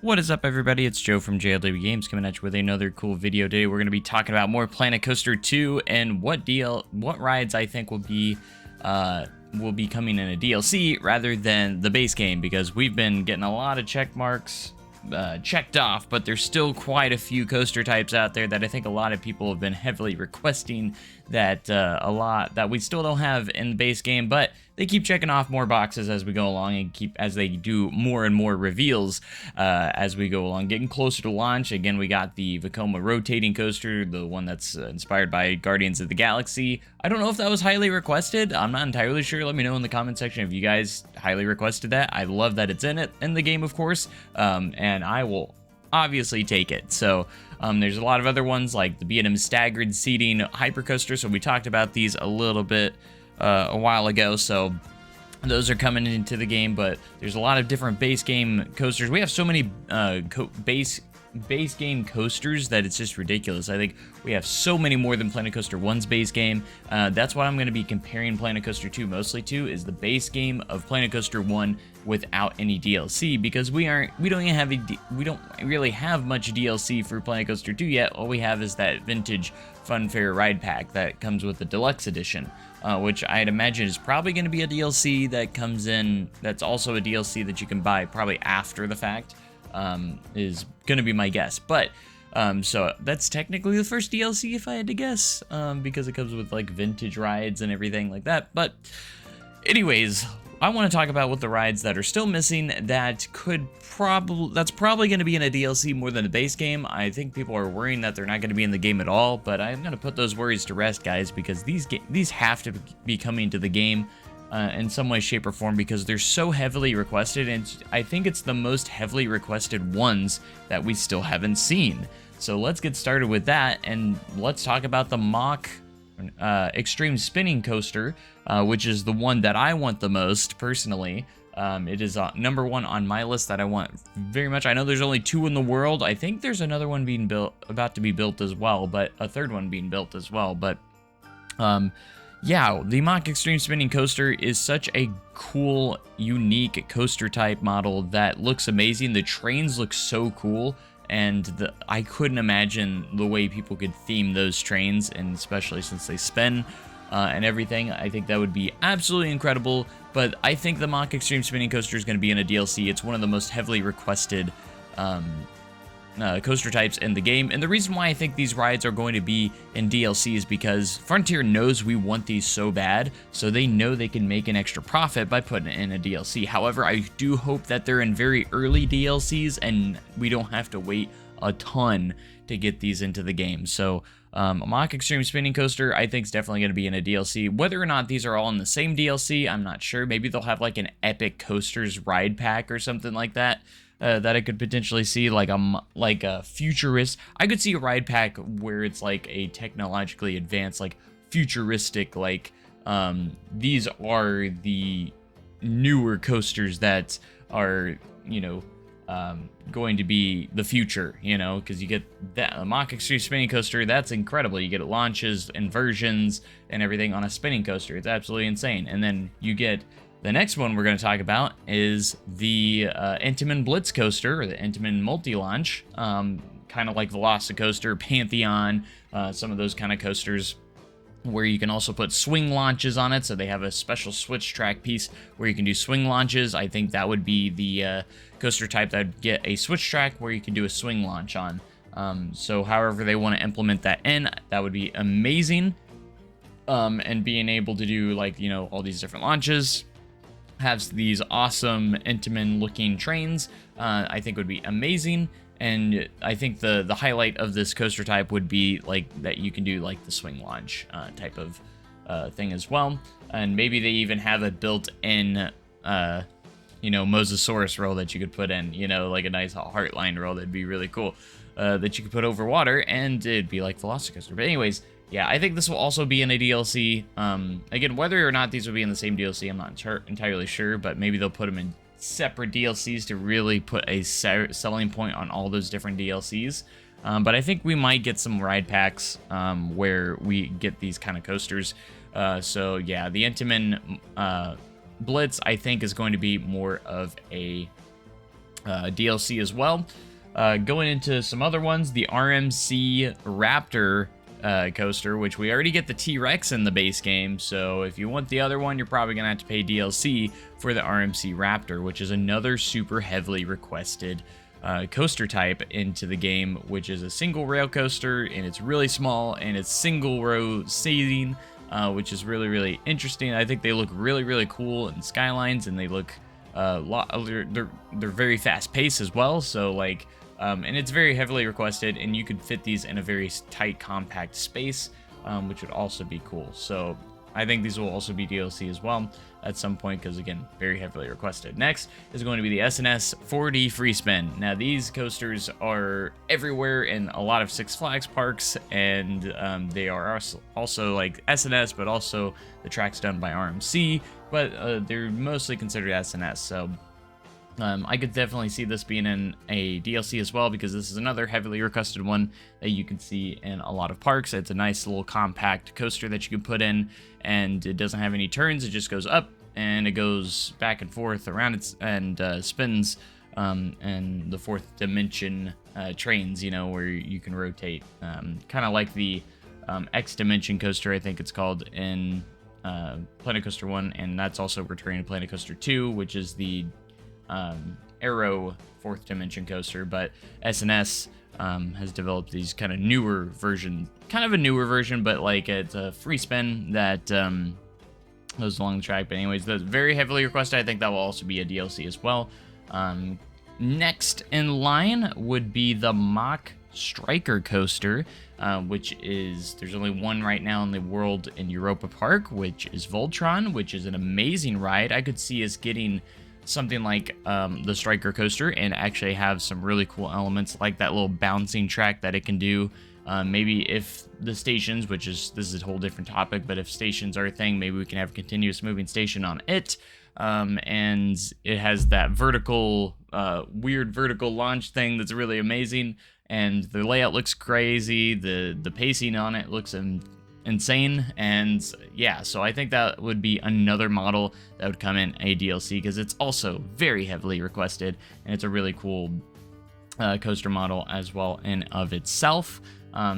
What is up, everybody? It's Joe from JLW Games coming at you with another cool video today. We're going to be talking about more Planet Coaster 2 and what rides I think will be coming in a DLC rather than the base game, because we've been getting a lot of check marks checked off, but there's still quite a few coaster types out there that I think a lot of people have been heavily requesting that that we still don't have in the base game, but they keep checking off more boxes as we go along and as they do more and more reveals as we go along. Getting closer to launch, again, we got the Vekoma rotating coaster, the one that's inspired by Guardians of the Galaxy. I don't know if that was highly requested. I'm not entirely sure. Let me know in the comment section if you guys highly requested that. I love that it's in the game, of course, and I will obviously take it. So there's a lot of other ones like the B&M staggered seating hypercoaster, so we talked about these a little bit a while ago, so those are coming into the game. But there's a lot of different base game coasters. We have so many base game coasters that it's just ridiculous. I think we have so many more than Planet Coaster 1's base game. That's what I'm going to be comparing Planet Coaster 2 mostly to, is the base game of Planet Coaster 1 without any DLC, because we don't really have much DLC for Planet Coaster 2 yet. All we have is that vintage Funfair ride pack that comes with the deluxe edition, which I'd imagine is probably going to be a DLC that comes in, that's also a DLC that you can buy probably after the fact, is going to be my guess. But so that's technically the first DLC if I had to guess, because it comes with like vintage rides and everything like that. But anyways, I want to talk about what the rides that are still missing that's probably going to be in a DLC more than a base game. I think people are worrying that they're not going to be in the game at all, but I'm going to put those worries to rest, guys, because these have to be coming to the game in some way, shape, or form, because they're so heavily requested, and I think it's the most heavily requested ones that we still haven't seen. So let's get started with that, and let's talk about the Mach Extreme Spinning Coaster, which is the one that I want the most, personally. It is number one on my list that I want very much. I know there's only 2 in the world. I think there's another one being about to be built as well, but a third one being built as well. But yeah, the Mach Extreme Spinning Coaster is such a cool, unique coaster type model that looks amazing. The trains look so cool, and I couldn't imagine the way people could theme those trains, and especially since they spin and everything. I think that would be absolutely incredible. But I think the Mach Extreme Spinning Coaster is going to be in a DLC. It's one of the most heavily requested coaster types in the game, and the reason why I think these rides are going to be in DLC is because Frontier knows we want these so bad, so they know they can make an extra profit by putting it in a DLC. However, I do hope that they're in very early DLCs and we don't have to wait a ton to get these into the game. So Mach Extreme Spinning Coaster, I think, is definitely going to be in a DLC. Whether or not these are all in the same DLC, I'm not sure. Maybe they'll have like an Epic Coasters ride pack or something like that. That I could potentially see, like a futurist. I could see a ride pack where it's like a technologically advanced, like futuristic, like these are the newer coasters that are, going to be the future, because you get that Mach Extreme Spinning Coaster. That's incredible. You get launches, inversions, and everything on a spinning coaster. It's absolutely insane. And then you get the next one we're going to talk about is the Intamin Blitz Coaster, or the Intamin Multi-Launch, kind of like Velocicoaster, Pantheon, some of those kind of coasters, where you can also put swing launches on it. So they have a special switch track piece where you can do swing launches. I think that would be the coaster type that would get a switch track where you can do a swing launch on. So however they want to implement that in, that would be amazing. And being able to do, like, all these different launches, has these awesome Intamin looking trains, I think would be amazing. And I think the highlight of this coaster type would be like that you can do like the swing launch type of thing as well. And maybe they even have a built-in Mosasaurus roll that you could put in, like a nice heartline roll. That'd be really cool, that you could put over water, and it'd be like Velocicoaster. But anyways, yeah, I think this will also be in a DLC. Again, whether or not these will be in the same DLC, I'm not entirely sure, but maybe they'll put them in separate DLCs to really put a selling point on all those different DLCs. But I think we might get some ride packs where we get these kind of coasters. So yeah, the Intamin Blitz, I think, is going to be more of a DLC as well. Going into some other ones, the RMC Raptor coaster, which we already get the T-Rex in the base game, so if you want the other one, you're probably gonna have to pay DLC for the RMC Raptor, which is another super heavily requested coaster type into the game, which is a single rail coaster, and it's really small, and it's single row seating, which is really interesting. I think they look really cool in Skylines, and they look they're very fast paced as well, so like and it's very heavily requested, and you could fit these in a very tight, compact space, which would also be cool. So I think these will also be DLC as well at some point, because again, very heavily requested. Next is going to be the SNS 4D Free Spin. Now these coasters are everywhere in a lot of Six Flags parks, and they are also like SNS, but also the tracks done by RMC, but they're mostly considered SNS. So I could definitely see this being in a DLC as well, because this is another heavily requested one that you can see in a lot of parks. It's a nice little compact coaster that you can put in, and it doesn't have any turns. It just goes up and it goes back and forth around it, and spins, and the fourth dimension trains, you know, where you can rotate, kind of like the X Dimension coaster, I think it's called, in Planet Coaster 1, and that's also returning to Planet Coaster 2, which is the Arrow fourth dimension coaster. But SNS has developed these kind of newer version, but like it's a free spin that goes along the track. But anyways, that's very heavily requested. I think that will also be a DLC as well. Next in line would be the Mach Striker coaster, which is, there's only one right now in the world in Europa Park, which is Voltron, which is an amazing ride. I could see us getting something like the Striker coaster and actually have some really cool elements like that little bouncing track that it can do. Maybe if the stations, this is a whole different topic, but if stations are a thing, maybe we can have a continuous moving station on it. And it has that vertical, weird vertical launch thing that's really amazing, and the layout looks crazy. The pacing on it looks insane, and yeah, so I think that would be another model that would come in a DLC, because it's also very heavily requested, and it's a really cool coaster model as well in of itself.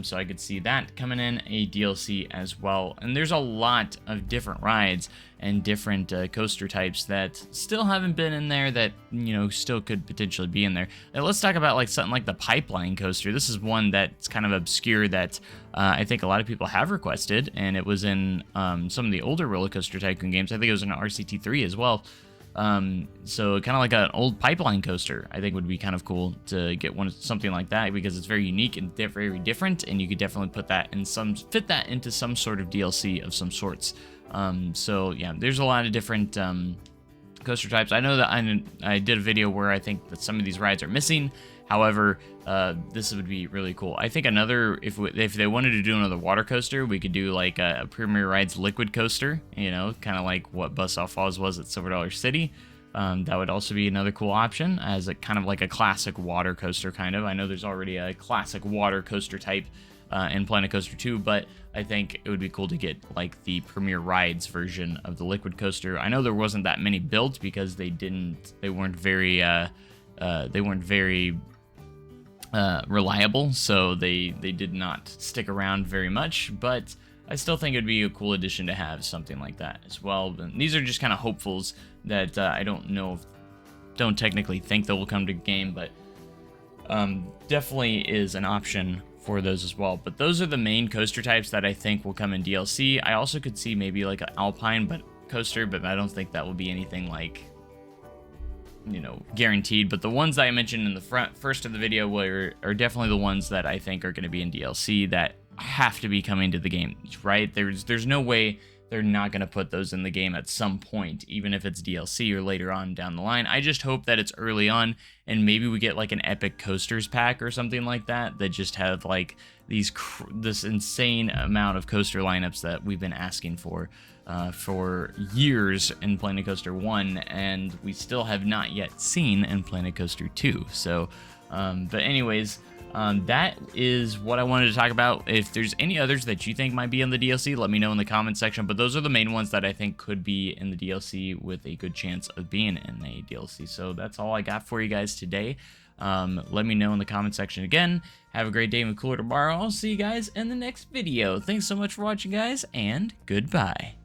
So I could see that coming in a DLC as well. And there's a lot of different rides and different coaster types that still haven't been in there that, you know, still could potentially be in there. Now, let's talk about like something like the Pipeline coaster. This is one that's kind of obscure that I think a lot of people have requested, and it was in some of the older Roller Coaster Tycoon games. I think it was in RCT3 as well. So kind of like an old Pipeline coaster, I think would be kind of cool to get something like that, because it's very unique and very different, and you could definitely fit that into some sort of DLC of some sorts. So yeah, there's a lot of different coaster types. I know that I did a video where I think that some of these rides are missing. However, this would be really cool. I think if they wanted to do another water coaster, we could do like a Premier Rides liquid coaster, you know, kind of like what Buzzsaw Falls was at Silver Dollar City. That would also be another cool option as a kind of like a classic water coaster kind of. I know there's already a classic water coaster type in Planet Coaster 2, but I think it would be cool to get like the Premier Rides version of the liquid coaster. I know there wasn't that many built because they weren't very reliable, so they did not stick around very much, but I still think it'd be a cool addition to have something like that as well. And these are just kind of hopefuls that I don't technically think they will come to game, but definitely is an option for those as well. But those are the main coaster types that I think will come in DLC. I also could see maybe like an Alpine coaster, but I don't think that will be anything like, you know, guaranteed. But the ones that I mentioned in the first of the video are definitely the ones that I think are going to be in DLC that have to be coming to the game, right? There's no way they're not going to put those in the game at some point, even if it's DLC or later on down the line. I just hope that it's early on, and maybe we get like an Epic Coasters pack or something like that just have like this insane amount of coaster lineups that we've been asking for years in Planet Coaster 1, and we still have not yet seen in Planet Coaster 2. So, but anyways, That is what I wanted to talk about. If there's any others that you think might be in the DLC, let me know in the comment section. But those are the main ones that I think could be in the DLC with a good chance of being in a DLC. So that's all I got for you guys today. Let me know in the comment section again. Have a great day and cooler tomorrow. I'll see you guys in the next video. Thanks so much for watching, guys, and goodbye.